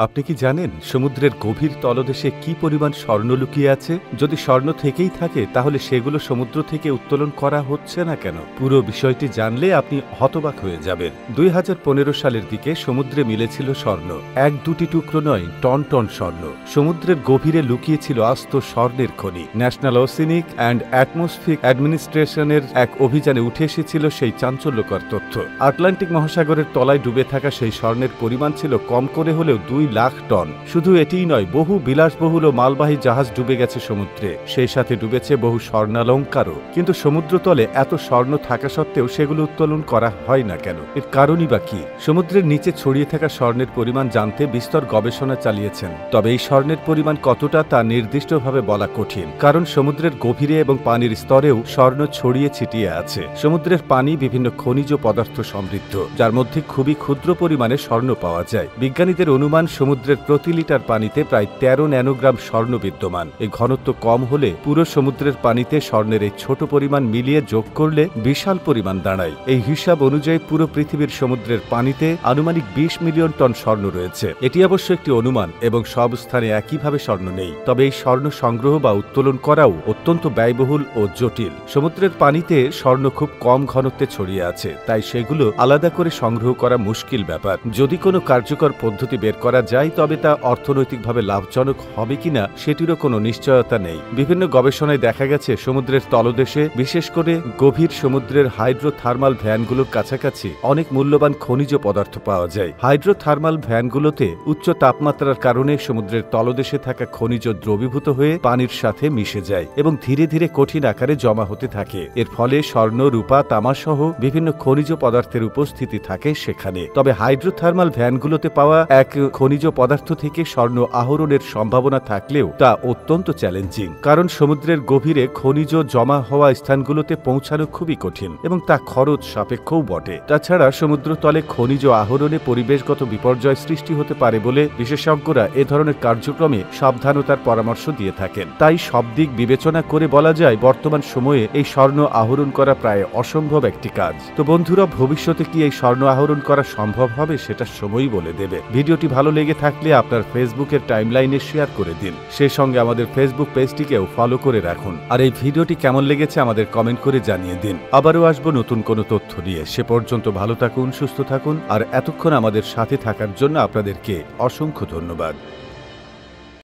আপনি কি জানেন সমুদ্রের গভীর তলদেশে কি পরিমাণ স্বর্ণ লুকিয়ে আছে? যদি স্বর্ণ থেকেই থাকে তাহলে সেগুলো সমুদ্র থেকে উত্তোলন করা হচ্ছে না কেন? পুরো বিষয়টি জানলে আপনি হতবাক হয়ে যাবেন। 2015 সালের দিকে সমুদ্রে মিলেছিল স্বর্ণ। এক দুটি টুকরো নয়, টন টন স্বর্ণ। সমুদ্রের গভীরে লুকিয়েছিল আস্ত স্বর্ণের খনি। ন্যাশনাল ওসেনিক অ্যান্ড অ্যাটমসফিয়ার অ্যাডমিনিস্ট্রেশনের এক অভিযানে উঠে এসেছিল সেই চাঞ্চল্যকর তথ্য। আটলান্টিক মহাসাগরের তলায় ডুবে থাকা সেই স্বর্ণের পরিমাণ ছিল কম করে হলেও 2 লাখ টন। শুধু এটিই নয়, বহু বিলাসবহুল ও মালবাহী জাহাজ ডুবে গেছে সমুদ্রে। সেই সাথে ডুবেছে বহু স্বর্ণালঙ্কারও। কিন্তু সমুদ্রতলে এত স্বর্ণ থাকা সত্ত্বেও সেগুলো উত্তোলন করা হয় না কেন? এর কারণই বা কি? সমুদ্রের নিচে ছড়িয়ে থাকা স্বর্ণের পরিমাণ জানতে বিস্তর গবেষণা চালিয়েছেন। তবে এই স্বর্ণের পরিমাণ কতটা তা নির্দিষ্টভাবে বলা কঠিন, কারণ সমুদ্রের গভীরে এবং পানির স্তরেও স্বর্ণ ছড়িয়ে ছিটিয়ে আছে। সমুদ্রের পানি বিভিন্ন খনিজ পদার্থ সমৃদ্ধ, যার মধ্যে খুবই ক্ষুদ্র পরিমাণে স্বর্ণ পাওয়া যায়। বিজ্ঞানীদের অনুমান সমুদ্রের প্রতি লিটার পানিতে প্রায় 13 ন্যানোগ্রাম স্বর্ণ বিদ্যমান। এই ঘনত্ব কম হলে পুরো সমুদ্রের পানিতে স্বর্ণের এই ছোট পরিমাণ মিলিয়ে যোগ করলে বিশাল পরিমাণ দাঁড়ায়। এই হিসাব অনুযায়ী পুরো পৃথিবীর সমুদ্রের পানিতে আনুমানিক 20 মিলিয়ন টন স্বর্ণ রয়েছে। এটি অবশ্য একটি অনুমান এবং সব স্থানে একইভাবে স্বর্ণ নেই। তবে এই স্বর্ণ সংগ্রহ বা উত্তোলন করাও অত্যন্ত ব্যয়বহুল ও জটিল। সমুদ্রের পানিতে স্বর্ণ খুব কম ঘনত্বে ছড়িয়ে আছে, তাই সেগুলো আলাদা করে সংগ্রহ করা মুশকিল ব্যাপার। যদি কোনো কার্যকর পদ্ধতি বের করা যায় তবে তা অর্থনৈতিকভাবে লাভজনক হবে কিনা সেটিরও কোনো নিশ্চয়তা নেই। বিভিন্ন গবেষণায় দেখা গেছে সমুদ্রের তলদেশে, বিশেষ করে গভীর সমুদ্রের হাইড্রোথার্মাল ভ্যানগুলোর কাছাকাছি অনেক মূল্যবান খনিজ পদার্থ পাওয়া যায়। হাইড্রোথার্মাল ভ্যানগুলোতে উচ্চ তাপমাত্রার কারণে সমুদ্রের তলদেশে থাকা খনিজ দ্রবীভূত হয়ে পানির সাথে মিশে যায় এবং ধীরে ধীরে কঠিন আকারে জমা হতে থাকে। এর ফলে স্বর্ণ, রূপা, তামা সহ বিভিন্ন খনিজ পদার্থের উপস্থিতি থাকে সেখানে। তবে হাইড্রোথার্মাল ভ্যানগুলোতে পাওয়া এক খনিজ পদার্থ থেকে স্বর্ণ আহরণের সম্ভাবনা থাকলেও তা অত্যন্ত চ্যালেঞ্জিং, কারণ সমুদ্রের গভীরে খনিজ জমা হওয়া স্থানগুলোতে পৌঁছানো খুবই কঠিন এবং তা খরচ সাপেক্ষও বটে। তাছাড়া সমুদ্রতলে খনিজ আহরণে পরিবেশগত বিপর্যয় সৃষ্টি হতে পারে বলে বিশেষজ্ঞরা এ ধরনের কার্যক্রমে সাবধানতার পরামর্শ দিয়ে থাকেন। তাই সব দিক বিবেচনা করে বলা যায় বর্তমান সময়ে এই স্বর্ণ আহরণ করা প্রায় অসম্ভব একটি কাজ। তো বন্ধুরা, ভবিষ্যতে কি এই স্বর্ণ আহরণ করা সম্ভব হবে সেটা সময়ই বলে দেবে। ভিডিওটি ভালো লেগে থাকলে আপনার ফেসবুকের টাইমলাইনে শেয়ার করে দিন। সেই সঙ্গে আমাদের ফেসবুক পেজটিকেও ফলো করে রাখুন। আর এই ভিডিওটি কেমন লেগেছে আমাদের কমেন্ট করে জানিয়ে দিন। আবারও আসবো নতুন কোনো তথ্য নিয়ে। সে পর্যন্ত ভালো থাকুন, সুস্থ থাকুন, আর এতক্ষণ আমাদের সাথে থাকার জন্য আপনাদেরকে অসংখ্য ধন্যবাদ।